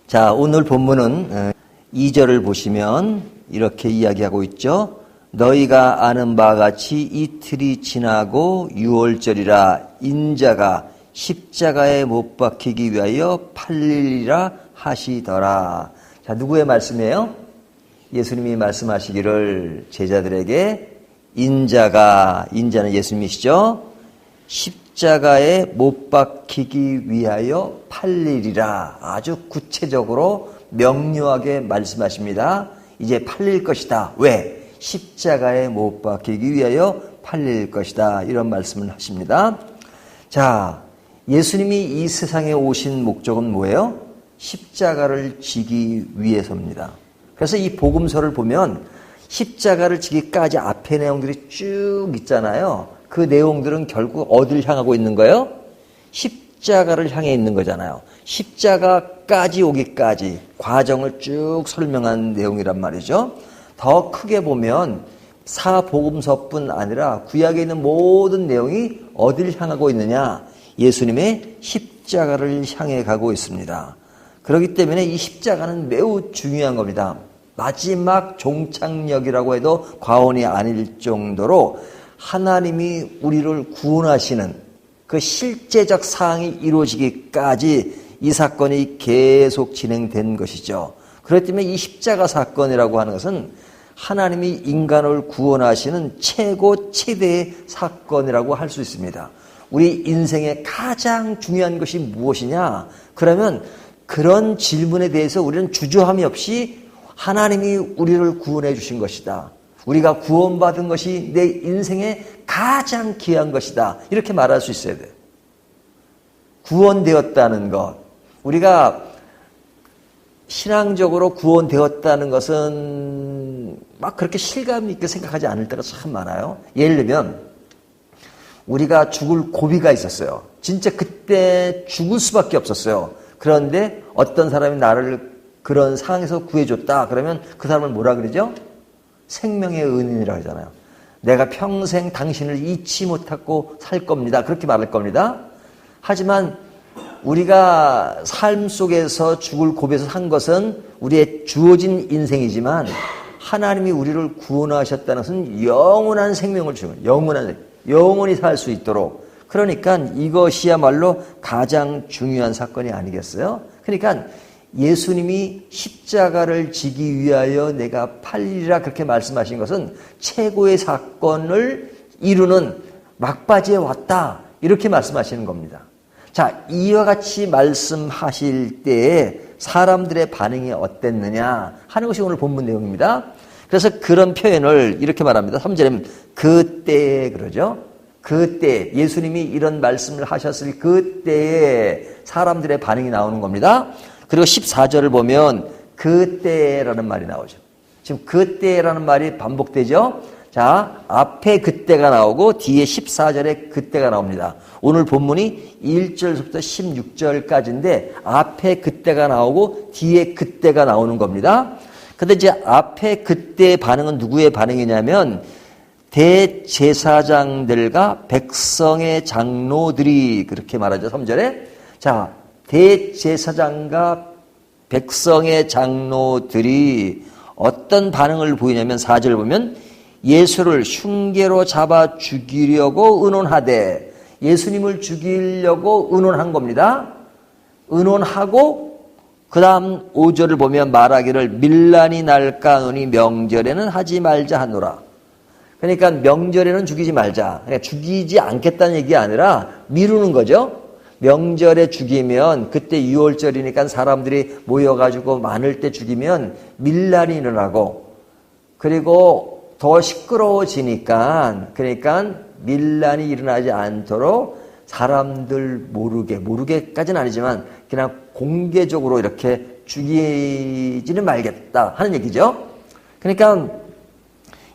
자, 오늘 본문은 2절을 보시면 이렇게 이야기하고 있죠. 너희가 아는 바와 같이 이틀이 지나고 6월절이라 인자가 십자가에 못 박히기 위하여 팔리리라 하시더라. 자, 누구의 말씀이에요? 예수님이 말씀하시기를 제자들에게 인자는 예수님이시죠? 십자가에 못 박히기 위하여 팔리리라. 아주 구체적으로 명료하게 말씀하십니다. 이제 팔릴 것이다. 왜? 십자가에 못 박히기 위하여 팔릴 것이다. 이런 말씀을 하십니다. 자, 예수님이 이 세상에 오신 목적은 뭐예요? 십자가를 지기 위해서입니다. 그래서 이 복음서를 보면 십자가를 지기까지 앞에 내용들이 쭉 있잖아요. 그 내용들은 결국 어디를 향하고 있는 거예요? 십자가를 향해 있는 거잖아요. 십자가까지 오기까지 과정을 쭉 설명한 내용이란 말이죠. 더 크게 보면 사복음서뿐 아니라 구약에 있는 모든 내용이 어디를 향하고 있느냐? 예수님의 십자가를 향해 가고 있습니다. 그렇기 때문에 이 십자가는 매우 중요한 겁니다. 마지막 종착역이라고 해도 과언이 아닐 정도로 하나님이 우리를 구원하시는 그 실제적 사항이 이루어지기까지 이 사건이 계속 진행된 것이죠. 그렇기 때문에 이 십자가 사건이라고 하는 것은 하나님이 인간을 구원하시는 최대의 사건이라고 할 수 있습니다. 우리 인생의 가장 중요한 것이 무엇이냐? 그러면 그런 질문에 대해서 우리는 주저함이 없이 하나님이 우리를 구원해 주신 것이다. 우리가 구원받은 것이 내 인생의 가장 귀한 것이다. 이렇게 말할 수 있어야 돼요. 구원되었다는 것. 우리가 신앙적으로 구원되었다는 것은 막 그렇게 실감 있게 생각하지 않을 때가 참 많아요. 예를 들면 우리가 죽을 고비가 있었어요. 진짜 그때 죽을 수밖에 없었어요. 그런데 어떤 사람이 나를 그런 상황에서 구해줬다. 그러면 그 사람을 뭐라 그러죠? 생명의 은인이라고 하잖아요. 내가 평생 당신을 잊지 못하고 살 겁니다. 그렇게 말할 겁니다. 하지만 우리가 삶 속에서 죽을 고비에서 산 것은 우리의 주어진 인생이지만 하나님이 우리를 구원하셨다는 것은 영원한 생명을 주는 영원히 살 수 있도록. 그러니까 이것이야말로 가장 중요한 사건이 아니겠어요? 그러니까 예수님이 십자가를 지기 위하여 내가 팔리리라 그렇게 말씀하신 것은 최고의 사건을 이루는 막바지에 왔다. 이렇게 말씀하시는 겁니다. 자, 이와 같이 말씀하실 때에 사람들의 반응이 어땠느냐 하는 것이 오늘 본문 내용입니다. 그래서 그런 표현을 이렇게 말합니다. 3절에 그때에 그러죠. 그때 예수님이 이런 말씀을 하셨을 그때에 사람들의 반응이 나오는 겁니다. 그리고 14절을 보면 그때라는 말이 나오죠. 지금 그때라는 말이 반복되죠. 자, 앞에 그때가 나오고 뒤에 14절에 그때가 나옵니다. 오늘 본문이 1절부터 16절까지인데 앞에 그때가 나오고 뒤에 그때가 나오는 겁니다. 근데 이제 앞에 그때의 반응은 누구의 반응이냐면 대제사장들과 백성의 장로들이 그렇게 말하죠. 3절에. 자, 대제사장과 백성의 장로들이 어떤 반응을 보이냐면 4절을 보면 예수를 흉계로 잡아 죽이려고 의논하되 예수님을 죽이려고 의논한 겁니다. 의논하고 그 다음 5절을 보면 말하기를 밀란이 날까 하노니 명절에는 하지 말자 하노라. 그러니까 명절에는 죽이지 말자. 그러니까 죽이지 않겠다는 얘기가 아니라 미루는 거죠. 명절에 죽이면 그때 6월절이니까 사람들이 모여가지고 많을 때 죽이면 밀란이 일어나고 그리고 더 시끄러워지니까 그러니까 밀란이 일어나지 않도록 사람들 모르게까지는 아니지만 그냥 공개적으로 이렇게 죽이지는 말겠다 하는 얘기죠. 그러니까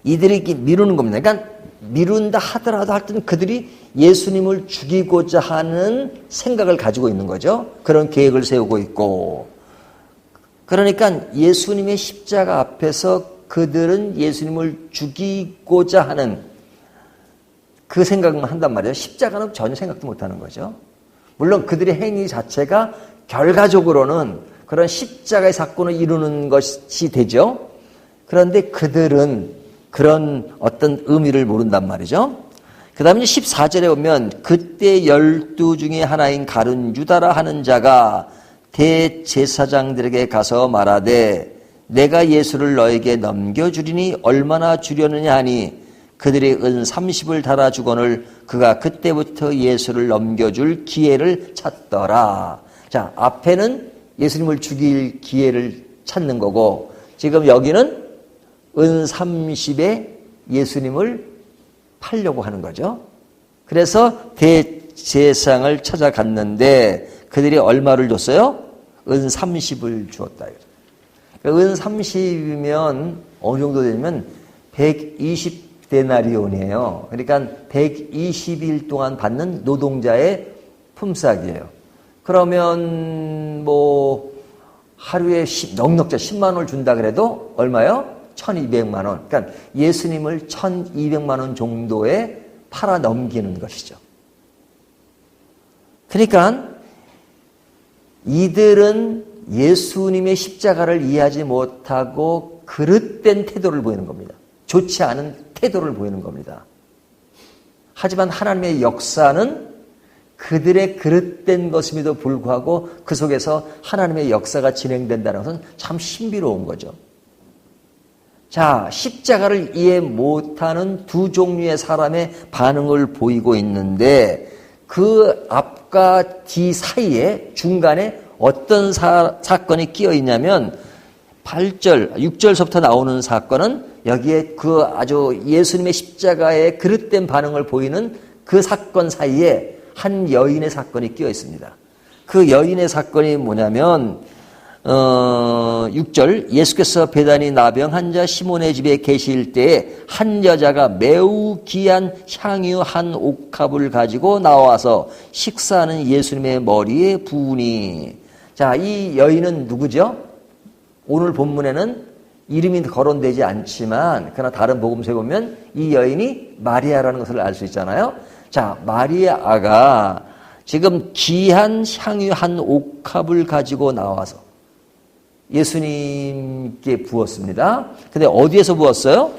이들이 미루는 겁니다. 그러니까 미룬다 하더라도 할 때는 그들이 예수님을 죽이고자 하는 생각을 가지고 있는 거죠. 그런 계획을 세우고 있고. 그러니까 예수님의 십자가 앞에서 그들은 예수님을 죽이고자 하는 그 생각만 한단 말이에요. 십자가는 전혀 생각도 못하는 거죠. 물론 그들의 행위 자체가 결과적으로는 그런 십자가의 사건을 이루는 것이 되죠. 그런데 그들은 그런 어떤 의미를 모른단 말이죠. 그 다음에 14절에 보면 그때 12 중에 하나인 가룟 유다라 하는 자가 대제사장들에게 가서 말하되 내가 예수를 너에게 넘겨주리니 얼마나 주려느냐 하니 그들이 은 30을 달아주거늘 그가 그때부터 예수를 넘겨줄 기회를 찾더라. 자, 앞에는 예수님을 죽일 기회를 찾는 거고 지금 여기는 은 30에 예수님을 팔려고 하는 거죠. 그래서 대제사장을 찾아갔는데 그들이 얼마를 줬어요? 은 30을 주었다. 은 30이면 어느 정도 되냐면 120데나리온이에요. 그러니까 120일 동안 받는 노동자의 품삯이에요. 그러면 뭐 하루에 넉넉자 10만 원을 준다 그래도 얼마요? 1200만 원. 그러니까 예수님을 1200만 원 정도에 팔아 넘기는 것이죠. 그러니까 이들은 예수님의 십자가를 이해하지 못하고 그릇된 태도를 보이는 겁니다. 좋지 않은 태도를 보이는 겁니다. 하지만 하나님의 역사는 그들의 그릇된 것임에도 불구하고 그 속에서 하나님의 역사가 진행된다는 것은 참 신비로운 거죠. 자, 십자가를 이해 못하는 두 종류의 사람의 반응을 보이고 있는데 그 앞과 뒤 사이에 중간에 어떤 사건이 끼어 있냐면 8절, 6절서부터 나오는 사건은 여기에 그 아주 예수님의 십자가의 그릇된 반응을 보이는 그 사건 사이에 한 여인의 사건이 끼어 있습니다. 그 여인의 사건이 뭐냐면 6절 예수께서 베다니 나병 환자 시몬의 집에 계실 때에 한 여자가 매우 귀한 향유 한 옥합을 가지고 나와서 식사하는 예수님의 머리에 부으니. 자, 이 여인은 누구죠? 오늘 본문에는 이름이 거론되지 않지만 그러나 다른 복음서에 보면 이 여인이 마리아라는 것을 알 수 있잖아요. 자, 마리아가 지금 귀한 향유 한 옥합을 가지고 나와서 예수님께 부었습니다. 근데 어디에서 부었어요?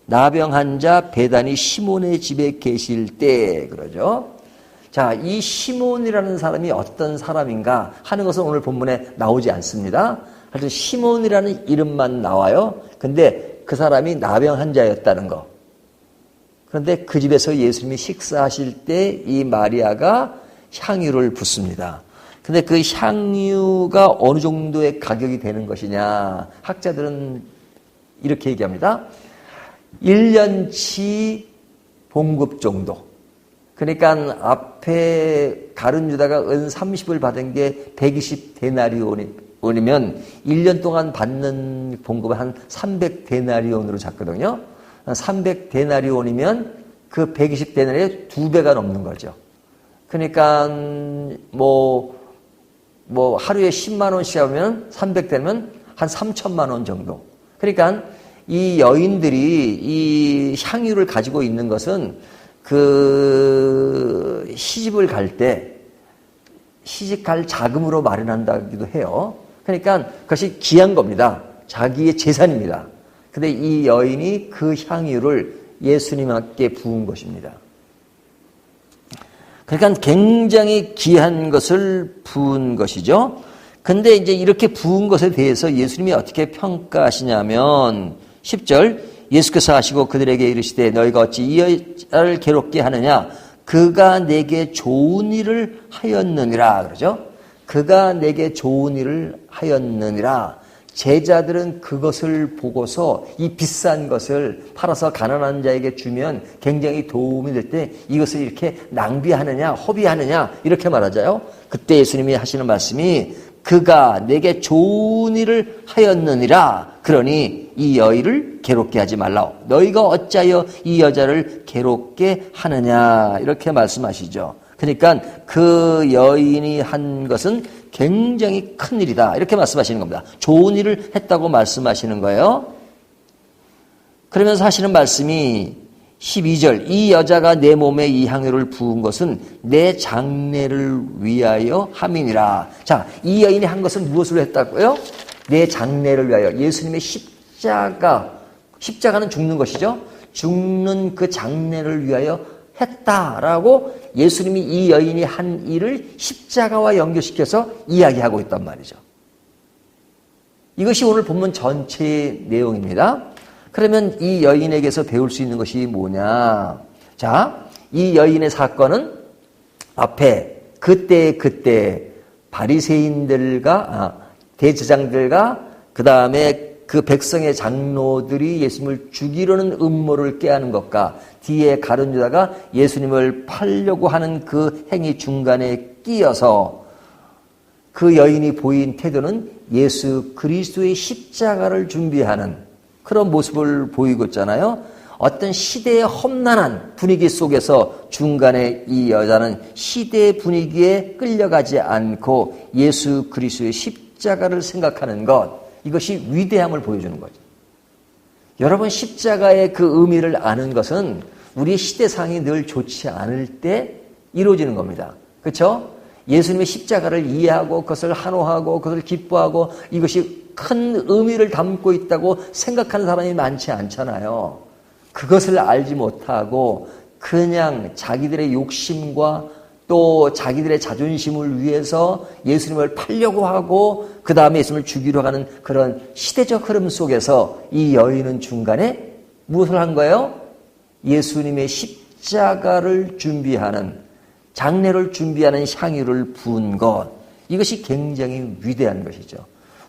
나병 환자 베다니 시몬의 집에 계실 때 그러죠. 자, 이 시몬이라는 사람이 어떤 사람인가 하는 것은 오늘 본문에 나오지 않습니다. 하여튼 시몬이라는 이름만 나와요. 근데 그 사람이 나병 환자였다는 거. 그런데 그 집에서 예수님이 식사하실 때 이 마리아가 향유를 붓습니다. 근데 그 향유가 어느 정도의 가격이 되는 것이냐. 학자들은 이렇게 얘기합니다. 1년치 봉급 정도. 그러니까 앞에 가룟 유다가 은 30을 받은 게 120데나리온이면 1년 동안 받는 봉급은 한 300데나리온으로 잡거든요. 300데나리온이면 그 120데나리온의 2배가 넘는 거죠. 그러니까 뭐 하루에 10만 원씩 하면 300되면 한 3천만 원 정도. 그러니까 이 여인들이 이 향유를 가지고 있는 것은 그 시집을 갈 때 시집갈 자금으로 마련한다기도 해요. 그러니까 그것이 귀한 겁니다. 자기의 재산입니다. 근데 이 여인이 그 향유를 예수님께 부은 것입니다. 그러니까 굉장히 귀한 것을 부은 것이죠. 근데 이제 이렇게 부은 것에 대해서 예수님이 어떻게 평가하시냐면 10절 예수께서 하시고 그들에게 이르시되 너희가 어찌 이 여자를 괴롭게 하느냐 그가 내게 좋은 일을 하였느니라 그러죠. 그가 내게 좋은 일을 하였느니라. 제자들은 그것을 보고서 이 비싼 것을 팔아서 가난한 자에게 주면 굉장히 도움이 될 때 이것을 이렇게 낭비하느냐 허비하느냐 이렇게 말하자요. 그때 예수님이 하시는 말씀이 그가 내게 좋은 일을 하였느니라. 그러니 이 여인을 괴롭게 하지 말라. 너희가 어찌하여 이 여자를 괴롭게 하느냐 이렇게 말씀하시죠. 그러니까 그 여인이 한 것은 굉장히 큰 일이다 이렇게 말씀하시는 겁니다. 좋은 일을 했다고 말씀하시는 거예요. 그러면서 하시는 말씀이 12절 이 여자가 내 몸에 이 향유를 부은 것은 내 장례를 위하여 함이니라. 자, 이 여인이 한 것은 무엇으로 했다고요? 내 장례를 위하여. 예수님의 십자가는 죽는 것이죠. 죽는 그 장례를 위하여 했다라고 예수님이 이 여인이 한 일을 십자가와 연결시켜서 이야기하고 있단 말이죠. 이것이 오늘 본문 전체의 내용입니다. 그러면 이 여인에게서 배울 수 있는 것이 뭐냐? 자, 이 여인의 사건은 앞에 그때 바리새인들과 대제사장들과 그 다음에 그 백성의 장로들이 예수님을 죽이려는 음모를 깨하는 것과 뒤에 가룟 유다가 예수님을 팔려고 하는 그 행위 중간에 끼어서 그 여인이 보인 태도는 예수 그리스도의 십자가를 준비하는 그런 모습을 보이고 있잖아요. 어떤 시대의 험난한 분위기 속에서 중간에 이 여자는 시대의 분위기에 끌려가지 않고 예수 그리스도의 십자가를 생각하는 것, 이것이 위대함을 보여주는 거죠. 여러분, 십자가의 그 의미를 아는 것은 우리의 시대상이 늘 좋지 않을 때 이루어지는 겁니다. 그렇죠? 예수님의 십자가를 이해하고 그것을 환호하고 그것을 기뻐하고 이것이 큰 의미를 담고 있다고 생각하는 사람이 많지 않잖아요. 그것을 알지 못하고 그냥 자기들의 욕심과 또 자기들의 자존심을 위해서 예수님을 팔려고 하고 그 다음에 예수님을 죽이려 하는 그런 시대적 흐름 속에서 이 여인은 중간에 무엇을 한 거예요? 예수님의 십자가를 준비하는, 장례를 준비하는 향유를 부은 것, 이것이 굉장히 위대한 것이죠.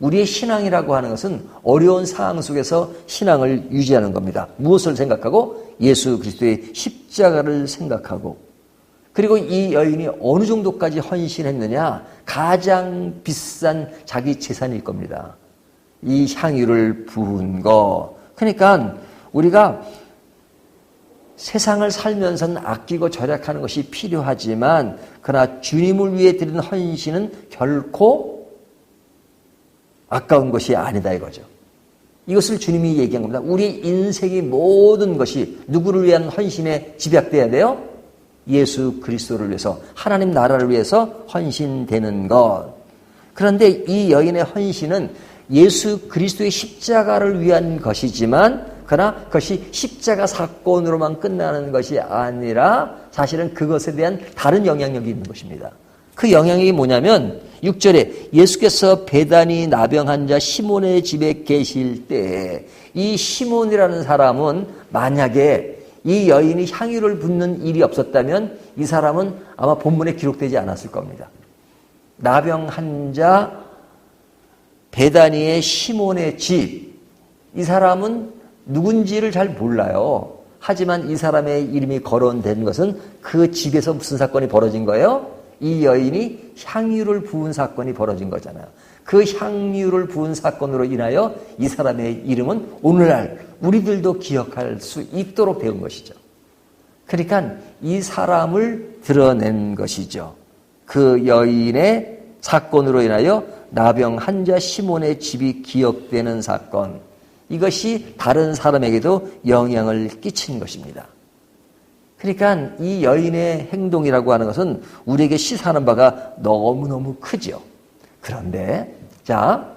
우리의 신앙이라고 하는 것은 어려운 상황 속에서 신앙을 유지하는 겁니다. 무엇을 생각하고? 예수 그리스도의 십자가를 생각하고. 그리고 이 여인이 어느 정도까지 헌신했느냐? 가장 비싼 자기 재산일 겁니다. 이 향유를 부은 거. 그러니까 우리가 세상을 살면서는 아끼고 절약하는 것이 필요하지만 그러나 주님을 위해 드리는 헌신은 결코 아까운 것이 아니다 이거죠. 이것을 주님이 얘기한 겁니다. 우리 인생의 모든 것이 누구를 위한 헌신에 집약돼야 돼요? 예수 그리스도를 위해서, 하나님 나라를 위해서 헌신되는 것. 그런데 이 여인의 헌신은 예수 그리스도의 십자가를 위한 것이지만 그러나 그것이 십자가 사건으로만 끝나는 것이 아니라 사실은 그것에 대한 다른 영향력이 있는 것입니다. 그 영향이 뭐냐면 6절에 예수께서 베다니 나병 환자 시몬의 집에 계실 때 이 시몬이라는 사람은 만약에 이 여인이 향유를 붓는 일이 없었다면 이 사람은 아마 본문에 기록되지 않았을 겁니다. 나병 환자 베다니의 시몬의 집, 이 사람은 누군지를 잘 몰라요. 하지만 이 사람의 이름이 거론된 것은 그 집에서 무슨 사건이 벌어진 거예요? 이 여인이 향유를 부은 사건이 벌어진 거잖아요. 그 향유를 부은 사건으로 인하여 이 사람의 이름은 오늘날 우리들도 기억할 수 있도록 되은 것이죠. 그러니까 이 사람을 드러낸 것이죠. 그 여인의 사건으로 인하여 나병 환자 시몬의 집이 기억되는 사건, 이것이 다른 사람에게도 영향을 끼친 것입니다. 그러니까 이 여인의 행동이라고 하는 것은 우리에게 시사하는 바가 너무너무 크죠. 그런데 자,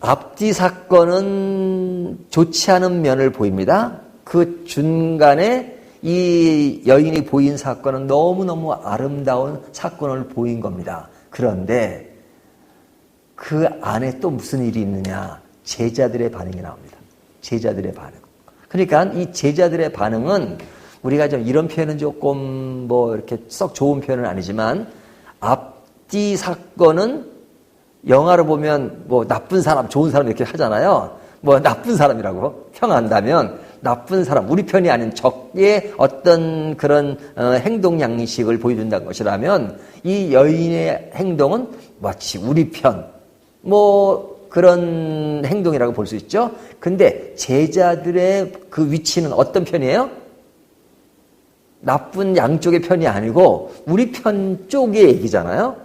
앞뒤 사건은 좋지 않은 면을 보입니다. 그 중간에 이 여인이 보인 사건은 너무너무 아름다운 사건을 보인 겁니다. 그런데 그 안에 또 무슨 일이 있느냐? 제자들의 반응이 나옵니다. 제자들의 반응. 그러니까 이 제자들의 반응은 우리가 좀 이런 표현은 조금 뭐 이렇게 썩 좋은 표현은 아니지만 앞뒤 사건은 영화로 보면 뭐 나쁜 사람, 좋은 사람 이렇게 하잖아요. 뭐 나쁜 사람이라고 평한다면 나쁜 사람, 우리 편이 아닌 적의 어떤 그런 행동 양식을 보여준다는 것이라면 이 여인의 행동은 마치 우리 편, 뭐 그런 행동이라고 볼 수 있죠. 근데 제자들의 그 위치는 어떤 편이에요? 나쁜 양쪽의 편이 아니고 우리 편 쪽의 얘기잖아요.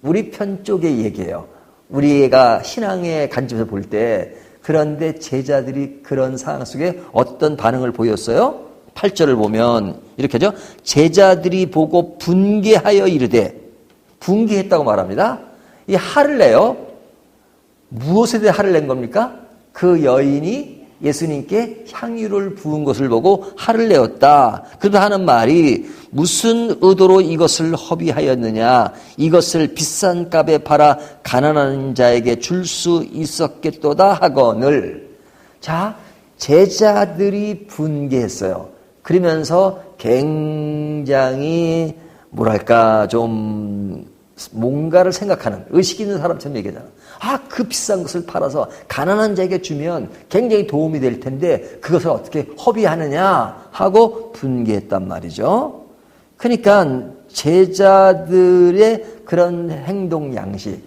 우리 편 쪽의 얘기예요. 우리가 신앙의 관점에서 볼 때. 그런데 제자들이 그런 상황 속에 어떤 반응을 보였어요? 8절을 보면 이렇게 하죠. 제자들이 보고 분개하여 이르되, 분개했다고 말합니다. 이 화를 내요. 무엇에 대해 화를 낸 겁니까? 그 여인이 예수님께 향유를 부은 것을 보고 화를 내었다. 그도 하는 말이 무슨 의도로 이것을 허비하였느냐. 이것을 비싼 값에 팔아 가난한 자에게 줄 수 있었겠도다 하거늘. 자, 제자들이 분개했어요. 그러면서 굉장히 뭐랄까 좀 뭔가를 생각하는 의식 있는 사람처럼 얘기하잖아. 아, 그 비싼 것을 팔아서 가난한 자에게 주면 굉장히 도움이 될 텐데 그것을 어떻게 허비하느냐 하고 분개했단 말이죠. 그러니까 제자들의 그런 행동 양식,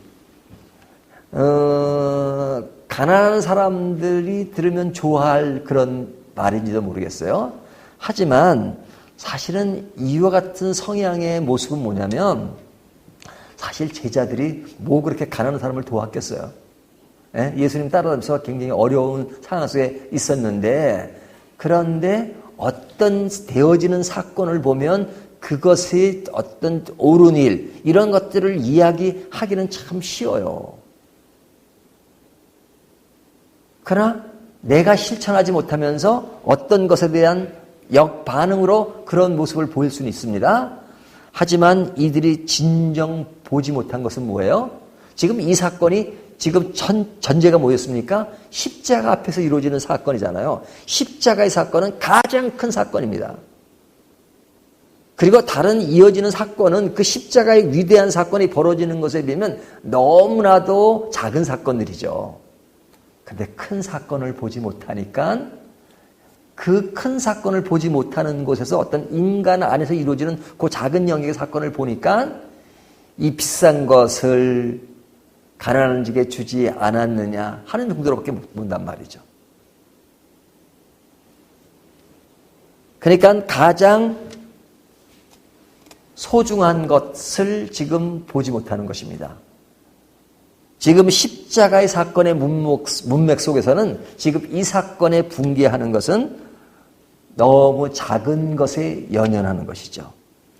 가난한 사람들이 들으면 좋아할 그런 말인지도 모르겠어요. 하지만 사실은 이와 같은 성향의 모습은 뭐냐면 사실 제자들이 뭐 그렇게 가난한 사람을 도왔겠어요. 예수님 따라다니면서 굉장히 어려운 상황 속에 있었는데, 그런데 어떤 되어지는 사건을 보면 그것이 어떤 옳은 일, 이런 것들을 이야기하기는 참 쉬워요. 그러나 내가 실천하지 못하면서 어떤 것에 대한 역반응으로 그런 모습을 보일 수는 있습니다. 하지만 이들이 진정 보지 못한 것은 뭐예요? 지금 이 사건이 지금 전제가 뭐였습니까? 십자가 앞에서 이루어지는 사건이잖아요. 십자가의 사건은 가장 큰 사건입니다. 그리고 다른 이어지는 사건은 그 십자가의 위대한 사건이 벌어지는 것에 비하면 너무나도 작은 사건들이죠. 근데 큰 사건을 보지 못하니까 그 큰 사건을 보지 못하는 곳에서 어떤 인간 안에서 이루어지는 그 작은 영역의 사건을 보니까 이 비싼 것을 가난한 자에게 주지 않았느냐 하는 정도로밖에 묻는단 말이죠. 그러니까 가장 소중한 것을 지금 보지 못하는 것입니다. 지금 십자가의 사건의 문맥 속에서는 지금 이 사건에 분개하는 것은 너무 작은 것에 연연하는 것이죠.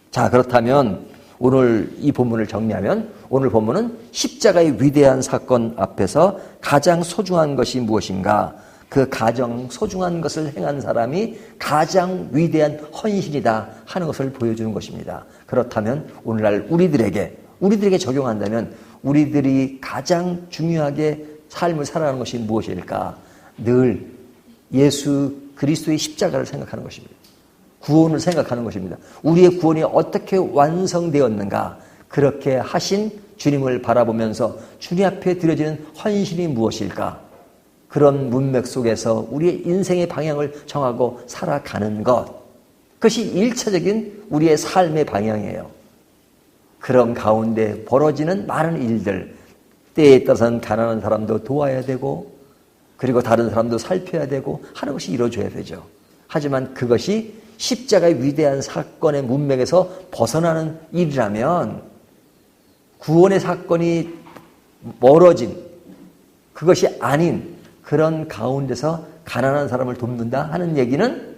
자, 그렇다면 오늘 이 본문을 정리하면 오늘 본문은 십자가의 위대한 사건 앞에서 가장 소중한 것이 무엇인가? 그 가장 소중한 것을 행한 사람이 가장 위대한 헌신이다 하는 것을 보여주는 것입니다. 그렇다면 오늘날 우리들에게 적용한다면 우리들이 가장 중요하게 삶을 살아가는 것이 무엇일까? 늘 예수 그리스도의 십자가를 생각하는 것입니다. 구원을 생각하는 것입니다. 우리의 구원이 어떻게 완성되었는가? 그렇게 하신 주님을 바라보면서 주님 앞에 드려지는 헌신이 무엇일까? 그런 문맥 속에서 우리의 인생의 방향을 정하고 살아가는 것. 그것이 1차적인 우리의 삶의 방향이에요. 그런 가운데 벌어지는 많은 일들, 때에 따라서는 가난한 사람도 도와야 되고 그리고 다른 사람도 살펴야 되고 하는 것이 이루어져야 되죠. 하지만 그것이 십자가의 위대한 사건의 문맥에서 벗어나는 일이라면 구원의 사건이 멀어진 그것이 아닌 그런 가운데서 가난한 사람을 돕는다 하는 얘기는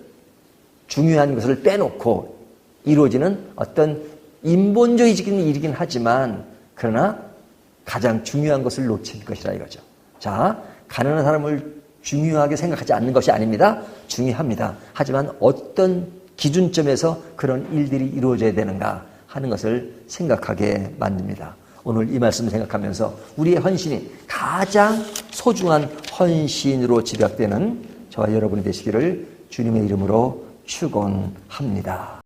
중요한 것을 빼놓고 이루어지는 어떤 인본주의적인 일이긴 하지만 그러나 가장 중요한 것을 놓친 것이라 이거죠. 자, 가난한 사람을 중요하게 생각하지 않는 것이 아닙니다. 중요합니다. 하지만 어떤 기준점에서 그런 일들이 이루어져야 되는가 하는 것을 생각하게 만듭니다. 오늘 이 말씀을 생각하면서 우리의 헌신이 가장 소중한 헌신으로 지각되는 저와 여러분이 되시기를 주님의 이름으로 축원합니다.